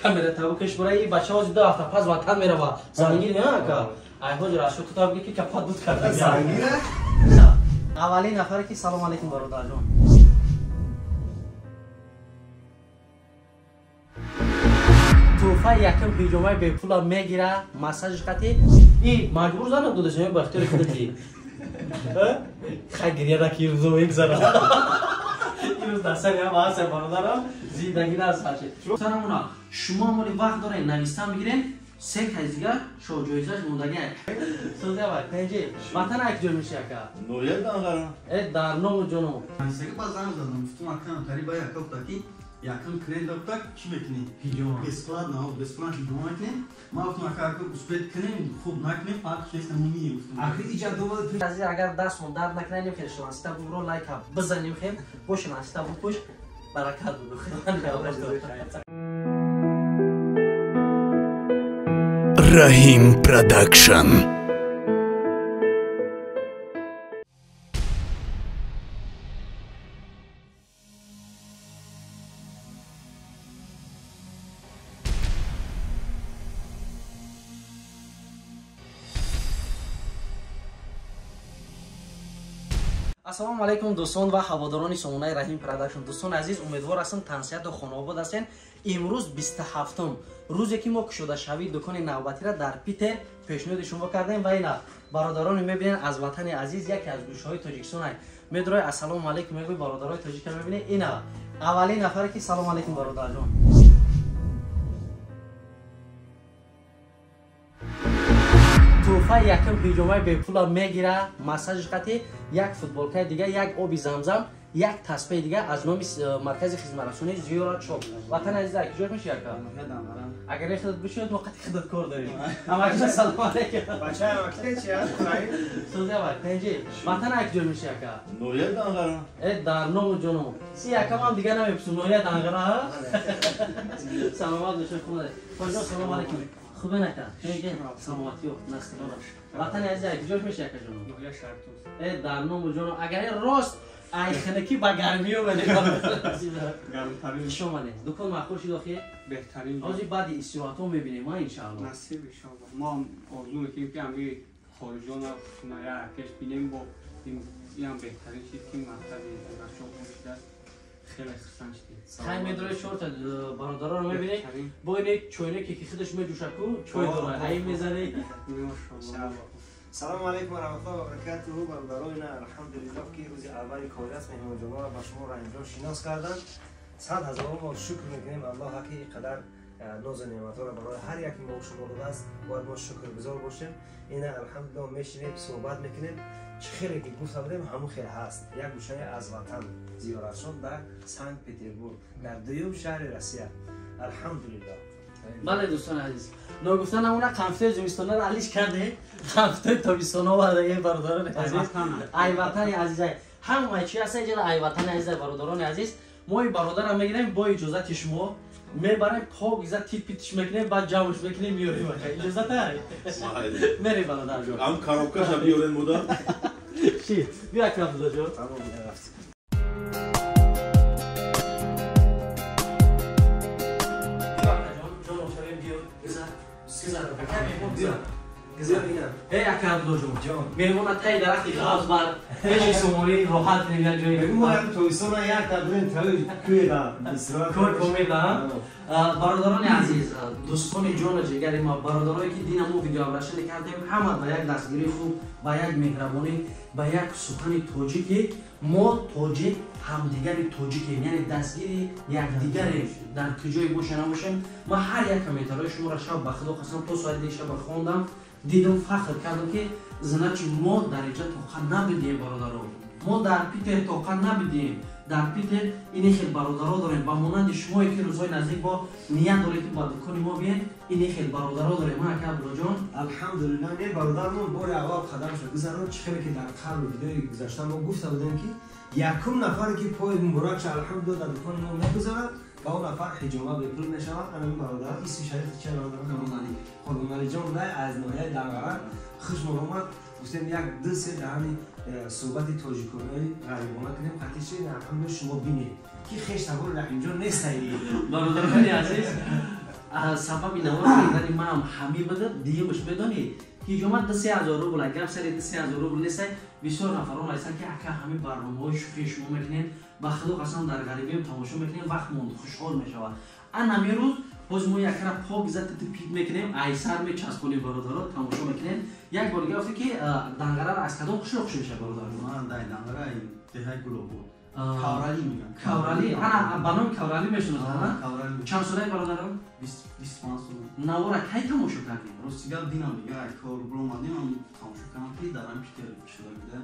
камера табукаш бурай бачаҳо зида автопаз ватан мерава зангир не ака айҳоҷ расо ту табуки ки капа дуд карда зангир аввалин нафаре ки салом алейкум бародарҷон туфа якам ҳиҷомаи бепула мегира массажи хати и маҷбур занам додашам ба ихтиёри худати хай гирияда ки рӯзо мегзара имрӯз дастани ҳама ҳаст бародарам зиндагӣ насашед санамуна шумо моли вақт доред навистан бигирем се кайзига шоҳҷоизаш мондаги созява пенҷи ватан ак ҷой меши ака ноят дангара дар ному ҷону сега базан задам гуфтум акам қариба якофтаки якам крен доктак чӣ мекунӣ ҳиҷома бесплатно бесплатно ҳиҷома мекунем ма гуфтум ака успед кунем хуб накунем фақат хеста муми гуфтум ахри иҷодова ази агар дастмон дард накунад немехел шумо аста буро лайка бизанем хел бошин аста букуш баракат буду Rahim Production. ассалому алайкум дӯстон ва ҳаводорони сомонаи Rahim Production. Дӯстон азиз, умедвор ҳастам тансиҳату хонобод ҳастем. имрӯз 27-ум рӯзе ки мо кушодашавии дукони навбатиро дар Питер пешниҳоди шумо кардем ва ина бародарони мебинен аз ватани азиз яке аз гӯшаҳои Тоҷикистон медрои ассалому алайкум мегӯи бародарои тоҷика мебинем. ина аввалин нафаре ки салом алайкум бародарҷон туфа якам ҳиҷомаи бепула мегира массажи хати як футболкаи дига як оби замзам як таспаи дига аз номи маркази хизматрасонии зиёрат шоп ватан азиза ки ҷой меши ака агар хидат бишояд вақти хидаткор дорем амака салом алейкум бачаи вақте чи аст созява пенҷи ватан ак ҷой меши ака ноят дангара дар ному ҷону си якамам дига намепурсум ноя дангара саломат бошед худа тоҷо салом алейкум خوبه نکن خیلی سلامتی و نستگان وطن عزیز ای کجاش میشه اکا جانو؟ نویا شرطوز در نوم جانو اگر راست ای خنکی با گرمی رو بده گرمترین شما نه دکان معقول شد آخه بهترین آجی بعد استراحت ها میبینیم ما انشاءالله نصیب انشاءالله ما آرزو میکنیم که همه خارجان رو نیا کش بینیم با این هم بهترین چیز که مرتبه شما باشید خیلی خستن شدید خیلی میداره شورت برادرها رو میبینی با اینه چوینه که خودش میجوشکو چوی داره هایی میزنی سلام علیکم و رحمت الله و برکاته برادران الحمدلله که روز اول کاری است مهمان جوان با شما را اینجا شناس کردن 100,000 ما شکر میکنیم الله که اینقدر ناز و نعمت ها را برای هر یک ما شما داده است باید ما شکرگزار باشیم اینا الحمدلله میشینیم صحبت میکنیم چه خیلی که گفته بودیم همون خیلی هست یک گوشه از وطن زیارت شد در سنت پترزبورگ در دوم شهر روسیه الحمدلله بله دوستان عزیز نگفتن همون قنفته زمستانه رو علیش کرده قنفته تابستانه برای برادران عزیز ای وطن عزیز هم چی هست اینجا ای وطن عزیز برادران عزیز ما این برادر هم میگیریم با اجازت شما میبریم پاک ایزد تیت پیتش میکنیم بعد جمعش میکنیم میاریم اجازت هست میری برادر جان هم کارابکش هم بیارن مدار چی بیا که عبدالله جان ای اکرم دو جان میمونه تای درختی غاز بر پیش سوموری راحت نمیاد جایی بگو ما هم تویستان یک تبرین تایی کوی دا کار کومیدم برادران عزیز دوستان جان جگری ما برادرایی که دین ما ویدیو ابرشن کردیم همه با یک دستگیری خوب با یک مهربانی با یک سخن تاجیکی ما تاجیک همدیگری تاجیکیم یعنی دستگیری یکدیگری در کجای باشه نباشیم ما هر یک کامنتارهای شما را شب به خدا قسم تا ساعت دیگه شب خواندم دیدم فخر کردم که زنچی ما در اینجا طاقت نبودیم برادرها ما در پیتر طاقت نبودیم در پیتر این خیلی برادرها داریم با مانند شما که روزهای نزدیک با نیت دارید که با دکان ما بیاین این خیلی برادرها داریم ما که عبدالله جان الحمدلله این برادرمون بار اول قدمش رو گذارن چه خیلی که در قبل ویدیوی گذاشتن ما گفته بودیم که یکم نفر که پای مبارک الحمدلله در دکان ما میگذارن با اون نفر حجامه به پول میشود انا این برادر اسم شریف چه برادر قربانی جان از ناحیه دنگره خوش اومد گفتیم یک دو سه دهانی صحبت تاجیکانه‌ای غریبانه کنیم قطعی چه الحمدلله شما بینید که خیش تبار رحیم جان نیست برادران عزیز سبب نوار کردن ما هم همی بده دیگه بش بدونید که اومد 3000 روبل اگر سری 3000 روبل نیست بسیار نفران هستن که اکا همین برنامه‌های شوخی شما میکنین و خدا قسم در غریبی هم تماشا میکنین وقت موند خوشحال میشود ان همین روز باز ما یک را پاک زد پیک میکنیم ایسر میچسبونیم برادران تماشا میکنین یک بار گفتی که دنگره را از کدام خوش میشه برادر من دای دنگره این تهی گلو بود کاورالی میگن کاورالی انا بانام کاورالی میشناسم کاورالی چند ساله برادران 25 سال نوارا کی تماشا کردی روسیگال دینا میگه کار بلومادیم هم تماشا کردم که دارم پیتر شده بوده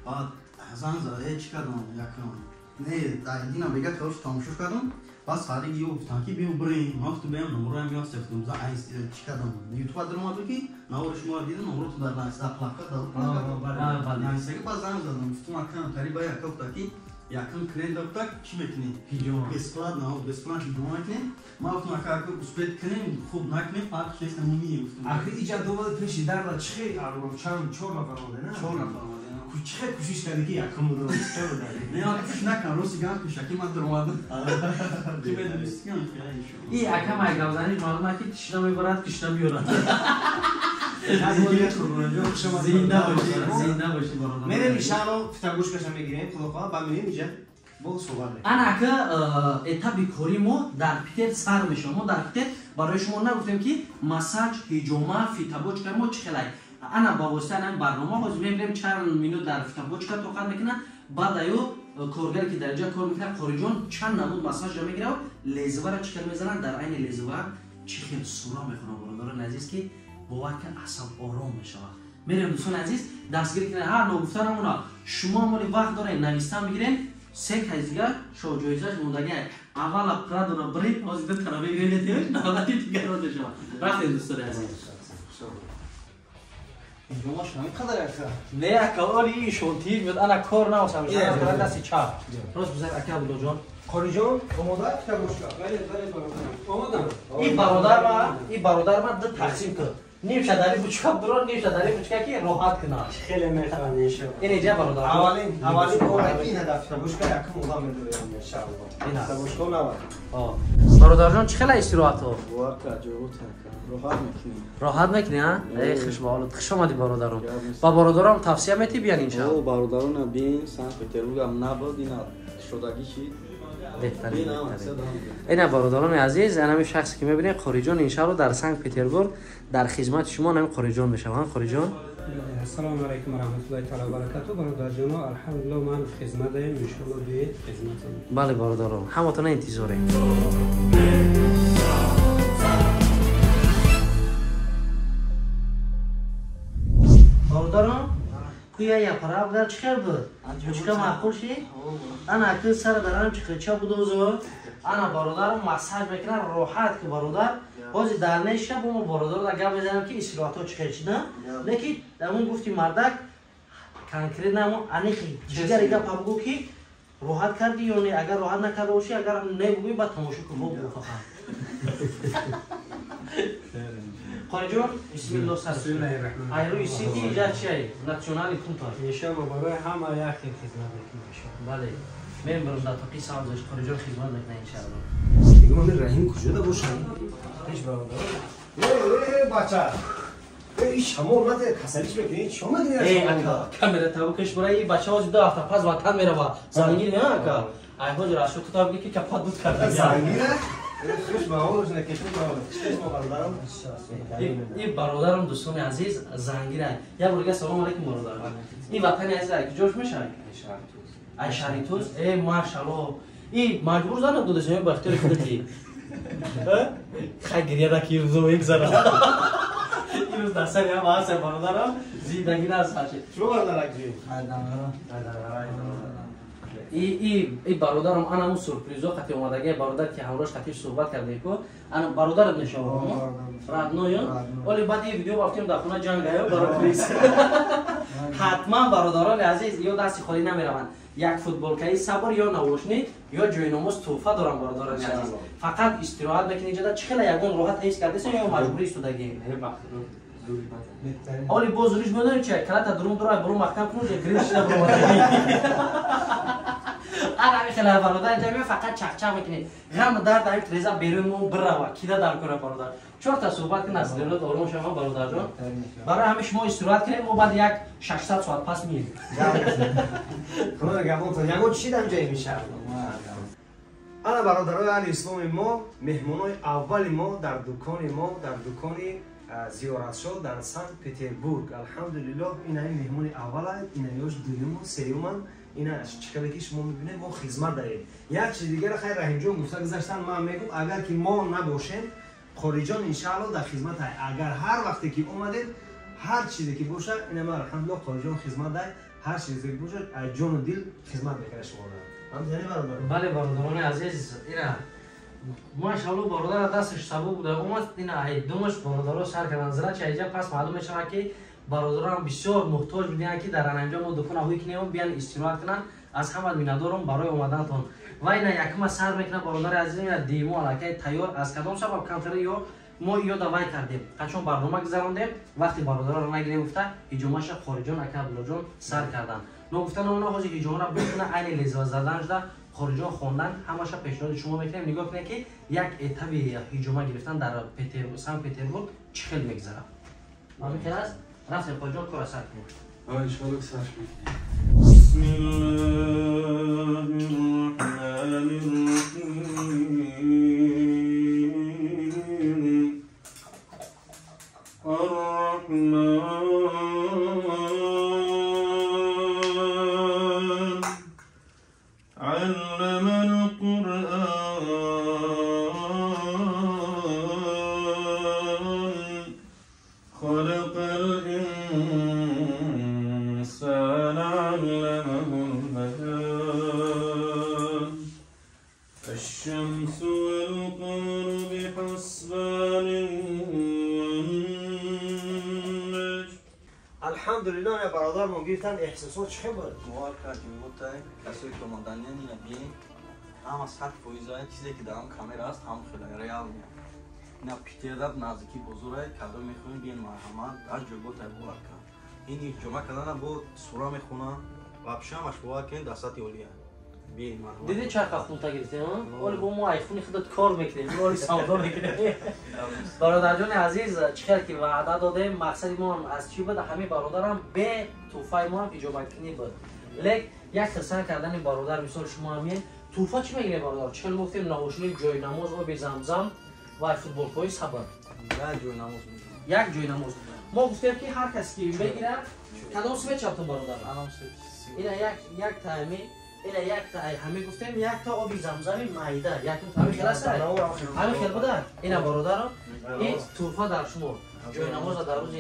بعد حسن زاده چیکردم یکم نه دای دینا میگه کارش تماشا کردم بس خالی گیو گفتم که بیام بریم وقت بیام نمره میاد سفتم زا ایس چیکردم یوتیوب در اومد که نوار شما دیدن نمره تو در ناس پلاکت داد نه سه که باز زدم گفتم اکن قریبا یک وقت که یکم کنید دکتر چی میکنی بسپلات نه بسپلات شو میکنی ما گفتم که اسپیت کنیم خوب نکنیم فرق چیز نمیگی گفتم آخه ایجاد دوباره پیش در و چه آلبوم چند 4 نفر اومده نه 4 نفر اومده چه کوشش کردی که یکم رو چرا داری نه کوشش نکن روسی گام که شکی من در اومدم چه بدونستی که این اکم ایگاوزانی معلومه که تشنه میبرد کشنه میورد زنده باشی برادر میریم ایشالله فتگوش کشم میگیریم خدا خواه با میریم اینجا با صحبت میکنیم انا که اتابی کوری ما در پیتر سر میشم ما در پیتر برای شما نگفتیم که مساج هیجوما فیتابوچ کرد ما چخلای انا با واسطه این برنامه باز میبریم چند مینوت در فیتابوچ کرد توقع میکنه بعد ایو کارگر که در اینجا کار میکنه کوریجون چند نمود مساج را میگیره و لیزوار چیکار میزنن در عین لیزوار چخیل سورا میکنه برادران عزیز که باور که اصلا آرام میشود میریم دوستان عزیز دستگیری کنه هر نوع گفتنمونا شما موری وقت داره نویستن میگیرین سه کیزیگر شو جایزش موندگی اول پرادونا بریم از دو طرفه بگیرید نهایتی دیگر رو داشته رفتیم دوستان عزیز اینجا شما قدر اکا نه اکاوری ایشون تیر میاد انا کار نواسم میشه انا دستی چپ راست بزن اکا بلو جان کوری جان آماده فتگوش کرد آمادم این برادر ما دو تقسیم کرد نیم شداری بچکاب درون نیم شداری بچکا که راحت کنه خیلی میخوام ایشون این اینجا برادر اولین بار این هدف فتگوش کرد یکم اوضاع میدویم ان شاء الله فتگوش کن نبود برادر جان چه خیلی استراحت ها واقعا جوت راحت میکنی راحت میکنی ها ای خوش باحال خوش اومدی برادرم با برادرم توصیه میتی بیان ان شاء الله برادران بین سنت پتربورگ هم نبود اینا شدگی چی بهترین اینا برادران عزیز انا شخصی که میبینید قاری جان ان شاء الله در سنت پتربورگ در خدمت شما نام قاری جان میشم قاری جان السلام علیکم و رحمت الله تعالی و برکاته برادر جان الحمدلله من خدمت دارم ان شاء الله به خدمتتون بله برادران همتون انتظاریم برادران کویا یا پراب در چیکار بود چیکار معقول شی انا اکل سر درام چیکار چا بود اوزو انا برادرم مساج میکنه راحت که برادر بازی در نشه بوم برادر دیگه بزنم که استراحت چیکار چیه لیکن دامون گفتی مردک کانکریت نامو انیخی چیکار ایگا پابگو کی راحت کردی یا نه اگر راحت نکرده باشی اگر نه بگویی بعد تماشا کن فقط قاری جان بسم الله بسم الله الرحمن الرحیم ایروی سیتی ایجاد چیه ناسیونالی کنتار ان شاء الله برای همه یک خدمت میکنم بله من برم در تقی سازش قاری جان خدمت میکنه ان شاء الله دیگه من رحیم کجا ده باشه پیش برادر ای بچه ای شما اومده کسلیش بکنید شما دیگه ای اکا کامera تابو کش برای بچه ها دو هفته پس وطن میره با زنگیر نه اکا ای خود راست تو تابو که کپات دود کرده زنگیره خوش به اون روز نکشید ما برادرم این برادرم دوستان عزیز زنگیره یا برگه سلام علیکم برادر این وطن عزیز که جوش میشه ای شریتوز ای ماشاءالله این مجبور زنه دو دسته به اختیار خودتی خیلی گریه دکی روزو یک زنه این روز دسته هم واسه برادرم زیدگی نست هاشه شما برادر اگزی ای برادرم انا اون سورپرایزو خاطر اومدگی برادر که همراهش خاطرش صحبت کرده کو انا برادرت نشون رادنویا ولی بعد این ویدیو گفتیم در خونه جنگ گایا برای پلیس حتما برادران عزیز یا دستی خالی نمیروند یک فوتبالکایی صبر یا نوشنی یا جوی نماز توفه دارم برادران عزیز فقط استراحت بکنید جدا چخیلا یگون راحت ایست کردیسن یا مجبوری استودگی اولی بازوریش بدون چه کلات درون درای برو محکم کنه که گریش نبره آره خیلی برادر جمعی فقط چق میکنه غم درد این تریزا بیرون و بروا کیدا در کنه برادر چهار تا صحبت کنه از دلت آروم شما برادر جان برای همه شما استراحت کنیم و بعد یک 600 ساعت پس میریم خدا گمون تو یگو چی دم جای میشه انا برادرای اهل اسلام ما مهمونای اول ما در دکان زیارت شد در سنت پتربورگ الحمدلله اینا مهمون اول است اینا یوش دوم و سوم اینا چیکاری که شما میبینید ما خدمت داریم یک چیز دیگه خیر رحیم جان گفته گذاشتن من میگم اگر که ما نباشیم خارجان ان شاء الله در خدمت است اگر هر وقتی که اومدید هر چیزی که باشه اینا ما الحمدلله خارجان خدمت داریم هر چیزی که باشه از جان و دل خدمت میکنه شما همین برادر بله برادران عزیز اینا ماشاءالله برادر دستش سبو بوده اومد اینا دومش برادرها سر کردن زرا چه اینجا پس معلوم میشه که برادران بسیار محتاج بودن که در انجام و دکان هایی کنیم بیان استراحت کنن از همه میندارم برای اومدنتون و اینا یکم سر میکنه برادر عزیز اینا دیمو علاقه تیار از کدام سبب کمتر یا ما یادوای کردیم قشون برنامه گذروندیم وقتی برادرها رو نگرفته هجومش خارجان اکبر جان سر کردن نگفتن اونا حاجی هجوم را بتونه عین لذت زدن شده خارجان خوندن همش پیشنهاد شما میکنیم نگاه کنید که یک اتابی هجوم گرفتن در سن پتربورگ چه خیلی میگذره همین که است رفتیم خارجان کار سر کنیم ان شاء الله سرش میکنیم بسم الله الرحمن الرحیم علم القرآن خلق الإنسان علمه البيان الشمس والقمر بحسبان الحمدلله یا برادر ما گفتن احساسات چه بود موال کردیم بود کسایی که اومدن یعنی نبین هم از 100% چیزی که در هم کامera است هم خیلی ریال میاد اینا پیتردب نزدیکی بزرگه کادو میخونیم بیان مرحمت از جلو تبور کن این جمعه کردن با سورا میخونن و ابشامش بوا کن دستات اولیه بیان مرحمت دیدی چرخ خونتا گرفتیم ولی با ما آیفون خودت کار میکنیم ولی سودا میکنیم برادر جان عزیز چقدر که وعده دادیم مقصد ما از چی بود همه برادرم به توفای ما هم اجابت کنی بود لیک یک قصه کردن این برادر مثال شما همین توفا چی میگه برادر چقدر گفتیم نوشلی جای نماز و به زمزم و فوتبال پای صبر نه جوی نماز میگم یک جای نماز ما گفتیم که هر کسی که بگیره کدام سه چاپ برادر الان اینا یک تایمی اینا یک تا همه گفتیم یک تا آبی زمزم مایده یک تا همین خلاص همین خیلی بوده اینا برادر این توفا در شما جای نماز در روز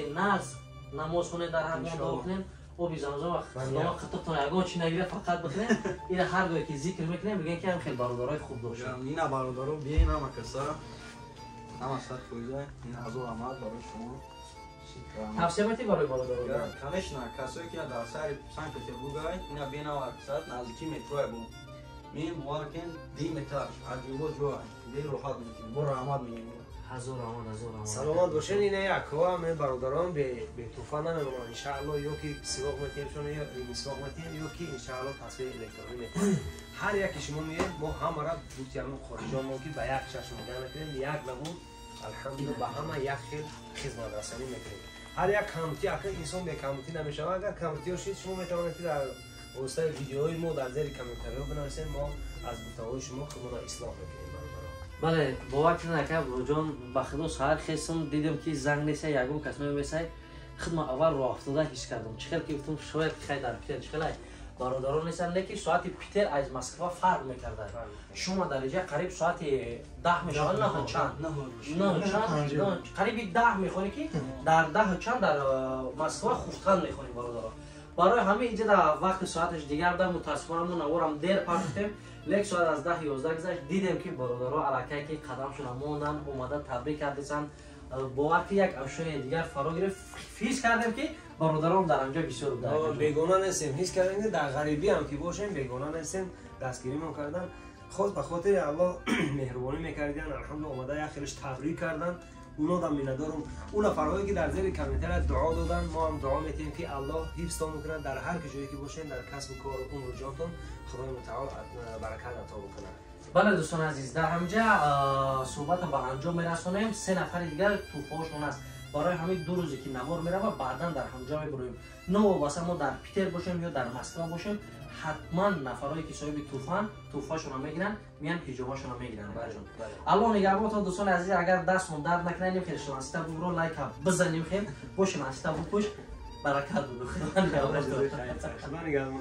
نماز خونه در هر ماه بخونیم آبی زمزم و خدا خطتون اگه چی نگیره فقط بخونیم اینا هر دوی که ذکر میکنیم میگن که هم خیلی برادرای خوب داشتن اینا برادرو بیاین هم کسا هم از 100% این حضور آمد برای شما توصیه میتی برای برادران کمش نه کسایی که در سر سن پتربورگ اینا بینا و اکثر نزدیکی مترو بود می مبارکن 10 متر از جلو جو دل راحت میکنیم برو رحمت میگیم هزار آمد سلامت باشین این یک همه برادران به طوفان نمیگم ان شاء الله یا که سواق میتیم یا مسواق میتیم یا که ان شاء الله تصویر الکترونی میتیم هر یکی شما میگه ما هم را بود یعنی خارجان ما که به یک چشم نگاه میکنیم یک نمون الحمدلله به همه یک خیل خدمت رسانی میکنیم هر یک کامنتی اگر انسان به کامنتی نمیشه اگر کامنتی شید شما میتونید در واسطه ویدیوهای ما در زیر کامنت ها بنویسید ما از گفته‌های شما خودمون اصلاح میکنیم بله باور کنید اکا جان با خدا سحر خستم دیدم که زنگ نیست یگم کس میمیسه خدمت اول راه افتاده حس کردم چقدر که گفتم شاید خیلی در پیتر چقدر برادران نیستن لیکن ساعت پیتر از مسکو فرق میکرده شما در اینجا قریب ساعت 10 میشه نه چند قریب 10 میخونی که در 10 چند در مسکو خوفتن میخونی برادران برای همه اینجا در وقت ساعتش دیگر بودم متاسفانه ما نوارم دیر پرتیم لیک ساعت از 10 11 گذشت دیدم که برادرها علاقه که قدمشون موندن اومده تبریک کردن با وقتی یک افشای دیگر فرا گرفت فیس کردم که برادران در آنجا بسیار بودن بیگانه نیستیم هیچ کردن در غریبی هم که باشیم بیگانه نیستیم دستگیری ما کردن خود به خاطر الله مهربانی میکردن الحمدلله اومده یک خیلیش تبریک کردن اونا هم میندارم اون نفرهایی که در زیر کامنتر دعا دادن ما هم دعا میتیم که الله حفظتون میکنه در هر جایی که باشین در کسب کار و امور جاتون خدای متعال برکت عطا بکنه. بله دوستان عزیز در همجا صحبت به انجام میرسونیم. 3 نفر دیگر توفاشون است برای همین 2 روزی که نوار میره و بعدا در همجا میبریم. نه واسه ما در پیتر باشیم یا در مسکو باشیم حتما نفرایی که صاحب توفاشون رو میگیرن میان حجاباشون رو میگیرن. الله نگهبان دوستان عزیز. اگر دستمون درد نکنه خیلی شما استا برو لایک بزنیم خیر باشیم استا بکش برکت بدو. خدا نگهدار.